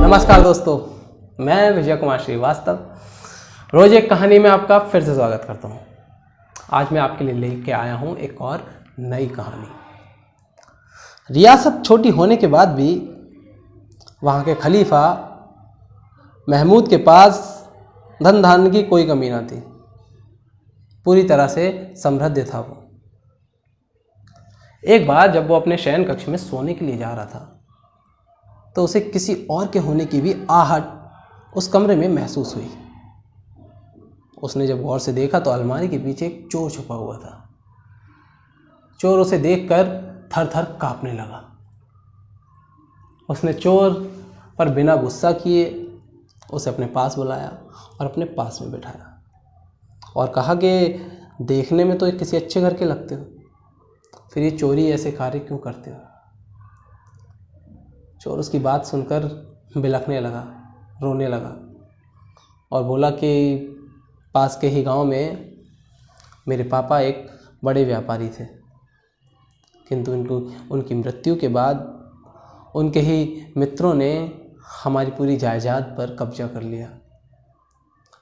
नमस्कार दोस्तों, मैं विजय कुमार श्रीवास्तव रोज एक कहानी में आपका फिर से स्वागत करता हूँ। आज मैं आपके लिए लेके आया हूँ एक और नई कहानी। रियासत छोटी होने के बाद भी वहाँ के खलीफा महमूद के पास धन धान्य की कोई कमी ना थी। पूरी तरह से समृद्ध था वो। एक बार जब वो अपने शयन कक्ष में सोने के लिए जा रहा था तो उसे किसी और के होने की भी आहट उस कमरे में महसूस हुई। उसने जब गौर से देखा तो अलमारी के पीछे एक चोर छुपा हुआ था। चोर उसे देखकर थर थर कांपने लगा। उसने चोर पर बिना गुस्सा किए उसे अपने पास बुलाया और अपने पास में बिठाया और कहा कि देखने में तो किसी अच्छे घर के लगते हो, फिर ये चोरी ऐसे कार्य क्यों करते हो। चोर उसकी बात सुनकर बिलखने लगा, रोने लगा और बोला कि पास के ही गांव में मेरे पापा एक बड़े व्यापारी थे, किंतु उनकी मृत्यु के बाद उनके ही मित्रों ने हमारी पूरी जायदाद पर कब्जा कर लिया।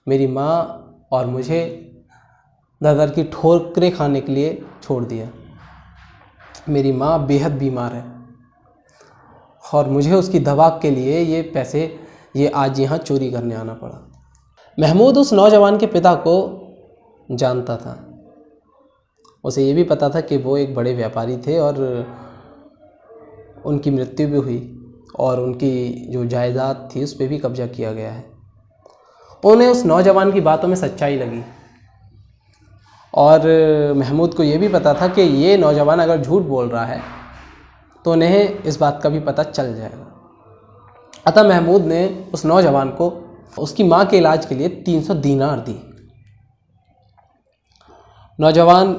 मेरी माँ और मुझे दर की ठोकरें खाने के लिए छोड़ दिया। मेरी माँ बेहद बीमार है और मुझे उसकी दवा के लिए ये आज यहाँ चोरी करने आना पड़ा। महमूद उस नौजवान के पिता को जानता था। उसे ये भी पता था कि वो एक बड़े व्यापारी थे और उनकी मृत्यु भी हुई और उनकी जो जायदाद थी उस पर भी कब्जा किया गया है। उन्हें उस नौजवान की बातों में सच्चाई लगी और महमूद को ये भी पता था कि ये नौजवान अगर झूठ बोल रहा है तो उन्हें इस बात का भी पता चल जाएगा। अतः महमूद ने उस नौजवान को उसकी माँ के इलाज के लिए 300 दीनार दी। नौजवान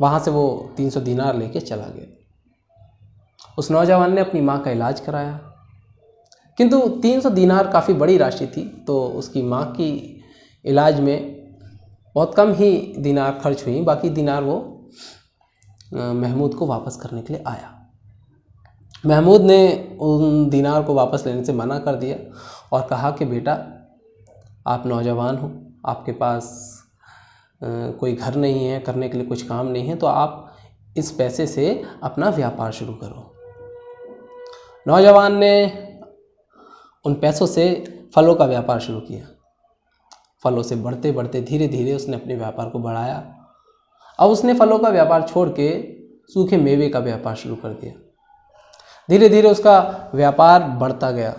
वहाँ से वो 300 दीनार लेके चला गया। उस नौजवान ने अपनी माँ का इलाज कराया, किंतु 300 दीनार काफ़ी बड़ी राशि थी, तो उसकी माँ की इलाज में बहुत कम ही दीनार खर्च हुई। बाकी दीनार वो महमूद को वापस करने के लिए आया। महमूद ने उन दीनार को वापस लेने से मना कर दिया और कहा कि बेटा, आप नौजवान हो, आपके पास कोई घर नहीं है, करने के लिए कुछ काम नहीं है, तो आप इस पैसे से अपना व्यापार शुरू करो। नौजवान ने उन पैसों से फलों का व्यापार शुरू किया। फलों से बढ़ते बढ़ते धीरे धीरे उसने अपने व्यापार को बढ़ाया। अब उसने फलों का व्यापार छोड़ के सूखे मेवे का व्यापार शुरू कर दिया। धीरे धीरे उसका व्यापार बढ़ता गया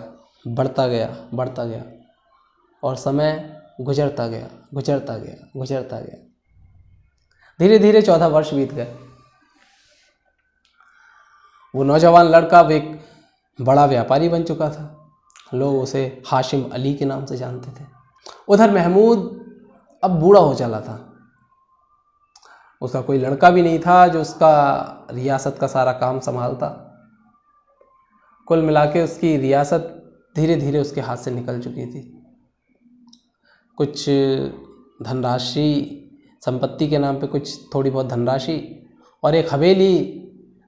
और समय गुजरता गया। धीरे धीरे 14 वर्ष बीत गए। वो नौजवान लड़का अब एक बड़ा व्यापारी बन चुका था। लोग उसे हाशिम अली के नाम से जानते थे। उधर महमूद अब बूढ़ा हो चला था। उसका कोई लड़का भी नहीं था जो उसका रियासत का सारा काम संभालता। कुल मिला के उसकी रियासत धीरे धीरे उसके हाथ से निकल चुकी थी। कुछ धनराशि, संपत्ति के नाम पे कुछ थोड़ी बहुत धनराशि और एक हवेली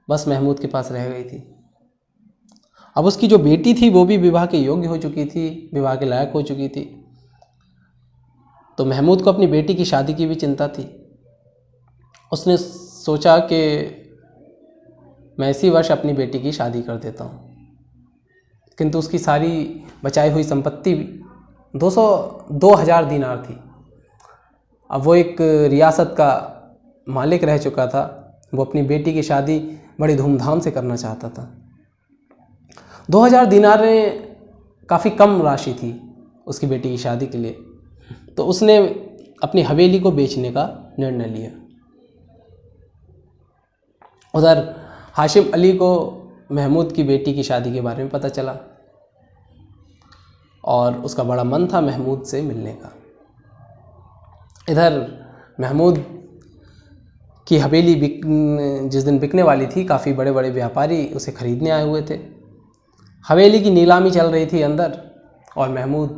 बस महमूद के पास रह गई थी। अब उसकी जो बेटी थी वो भी विवाह के योग्य हो चुकी थी, विवाह के लायक हो चुकी थी। तो महमूद को अपनी बेटी की शादी की भी चिंता थी। उसने सोचा कि मैं इसी वर्ष अपनी बेटी की शादी कर देता हूँ, किंतु उसकी सारी बचाई हुई संपत्ति 2000 दीनार थी। अब वो एक रियासत का मालिक रह चुका था। वो अपनी बेटी की शादी बड़ी धूमधाम से करना चाहता था। 2000 दीनार में काफ़ी कम राशि थी उसकी बेटी की शादी के लिए, तो उसने अपनी हवेली को बेचने का निर्णय लिया। उधर हाशिम अली को महमूद की बेटी की शादी के बारे में पता चला और उसका बड़ा मन था महमूद से मिलने का। इधर महमूद की हवेली जिस दिन बिकने वाली थी, काफ़ी बड़े बड़े व्यापारी उसे खरीदने आए हुए थे। हवेली की नीलामी चल रही थी अंदर और महमूद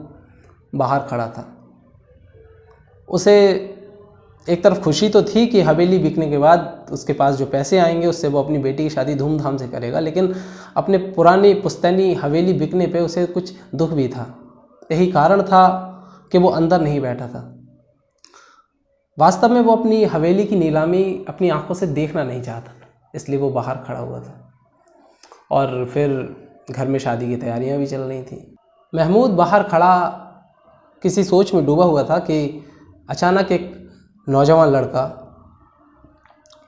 बाहर खड़ा था। उसे एक तरफ खुशी तो थी कि हवेली बिकने के बाद उसके पास जो पैसे आएंगे उससे वो अपनी बेटी की शादी धूमधाम से करेगा, लेकिन अपने पुरानी पुश्तैनी हवेली बिकने पे उसे कुछ दुख भी था। यही कारण था कि वो अंदर नहीं बैठा था। वास्तव में वो अपनी हवेली की नीलामी अपनी आंखों से देखना नहीं चाहता था, इसलिए वो बाहर खड़ा हुआ था। और फिर घर में शादी की तैयारियां भी चल रही थी। महमूद बाहर खड़ा किसी सोच में डूबा हुआ था कि अचानक एक नौजवान लड़का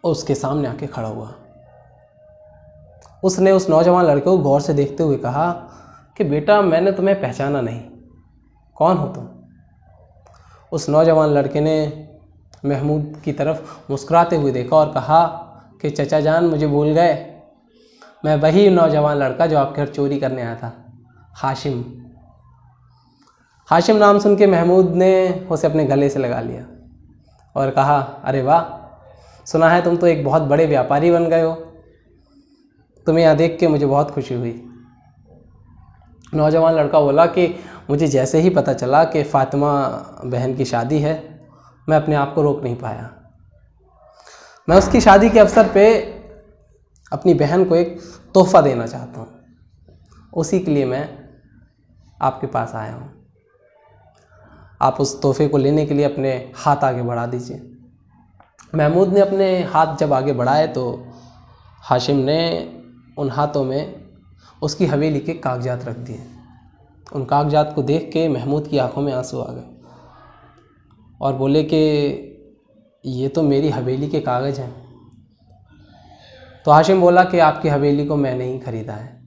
उसके सामने आके खड़ा हुआ। उसने उस नौजवान लड़के को गौर से देखते हुए कहा कि बेटा, मैंने तुम्हें पहचाना नहीं, कौन हो तुम? उस नौजवान लड़के ने महमूद की तरफ मुस्कुराते हुए देखा और कहा कि चचा जान, मुझे भूल गए? मैं वही नौजवान लड़का जो आपके घर चोरी करने आया था, हाशिम। हाशिम नाम सुन के महमूद ने उसे अपने गले से लगा लिया और कहा, अरे वाह, सुना है तुम तो एक बहुत बड़े व्यापारी बन गए हो। तुम्हें यहाँ देख के मुझे बहुत खुशी हुई। नौजवान लड़का बोला कि मुझे जैसे ही पता चला कि फ़ातिमा बहन की शादी है, मैं अपने आप को रोक नहीं पाया। मैं उसकी शादी के अवसर पे अपनी बहन को एक तोहफ़ा देना चाहता हूँ, उसी के लिए मैं आपके पास आया हूँ। आप उस तोहफे को लेने के लिए अपने हाथ आगे बढ़ा दीजिए। महमूद ने अपने हाथ जब आगे बढ़ाए तो हाशिम ने उन हाथों में उसकी हवेली के कागजात रख दिए। उन कागजात को देख के महमूद की आंखों में आंसू आ गए और बोले कि ये तो मेरी हवेली के कागज़ हैं। तो हाशिम बोला कि आपकी हवेली को मैंने ही ख़रीदा है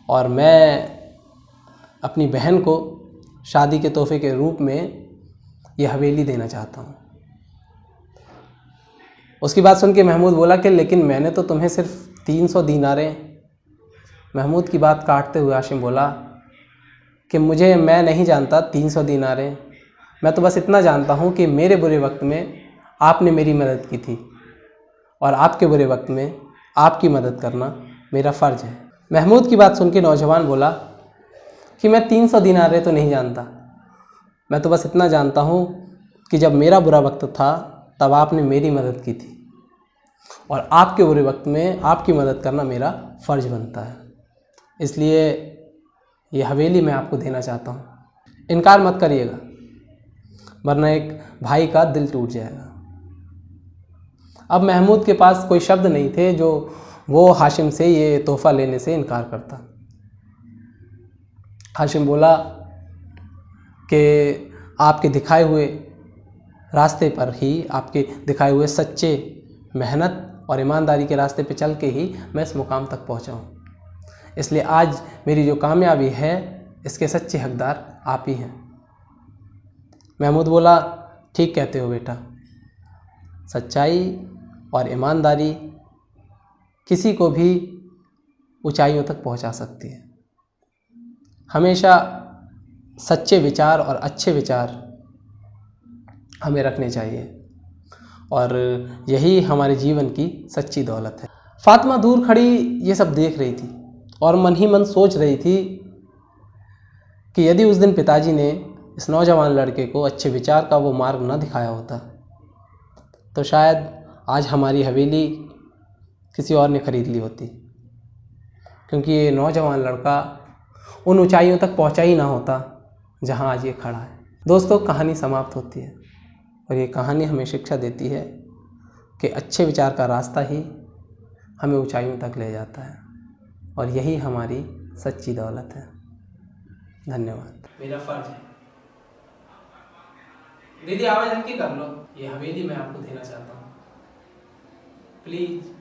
और मैं अपनी बहन को शादी के तोहफे के रूप में ये हवेली देना चाहता हूँ। उसकी बात सुन के महमूद बोला कि लेकिन मैंने तो तुम्हें सिर्फ 300 दीनारें। महमूद की बात काटते हुए हाशिम बोला कि मैं नहीं जानता 300 दीनारें। मैं तो बस इतना जानता हूँ कि मेरे बुरे वक्त में आपने मेरी मदद की थी और आपके बुरे वक्त में आपकी मदद करना मेरा फ़र्ज़ है। महमूद की बात सुन के नौजवान बोला कि मैं 300 दीनारें तो नहीं जानता, मैं तो बस इतना जानता हूँ कि जब मेरा बुरा वक्त था तब आपने मेरी मदद की थी और आपके बुरे वक्त में आपकी मदद करना मेरा फ़र्ज़ बनता है, इसलिए ये हवेली मैं आपको देना चाहता हूँ। इनकार मत करिएगा, वरना एक भाई का दिल टूट जाएगा। अब महमूद के पास कोई शब्द नहीं थे जो वो हाशिम से ये तोहफ़ा लेने से इनकार करता। हाशिम बोला कि आपके दिखाए हुए रास्ते पर ही, आपके दिखाए हुए सच्चे मेहनत और ईमानदारी के रास्ते पे चल के ही मैं इस मुकाम तक पहुंचा हूं, इसलिए आज मेरी जो कामयाबी है इसके सच्चे हकदार आप ही हैं। महमूद बोला, ठीक कहते हो बेटा, सच्चाई और ईमानदारी किसी को भी ऊंचाइयों तक पहुंचा सकती है। हमेशा सच्चे विचार और अच्छे विचार हमें रखने चाहिए और यही हमारे जीवन की सच्ची दौलत है। फातिमा दूर खड़ी ये सब देख रही थी और मन ही मन सोच रही थी कि यदि उस दिन पिताजी ने इस नौजवान लड़के को अच्छे विचार का वो मार्ग न दिखाया होता तो शायद आज हमारी हवेली किसी और ने ख़रीद ली होती, क्योंकि ये नौजवान लड़का उन ऊंचाइयों तक पहुंचा ही ना होता जहां आज ये खड़ा है। दोस्तों, कहानी समाप्त होती है और ये कहानी हमें शिक्षा देती है कि अच्छे विचार का रास्ता ही हमें ऊंचाइयों तक ले जाता है और यही हमारी सच्ची दौलत है। धन्यवाद। मेरा फर्ज है। दीदी आवाज़ हल्की कर लो, ये हवेली मैं आपको देना चाहता हूँ, प्लीज़।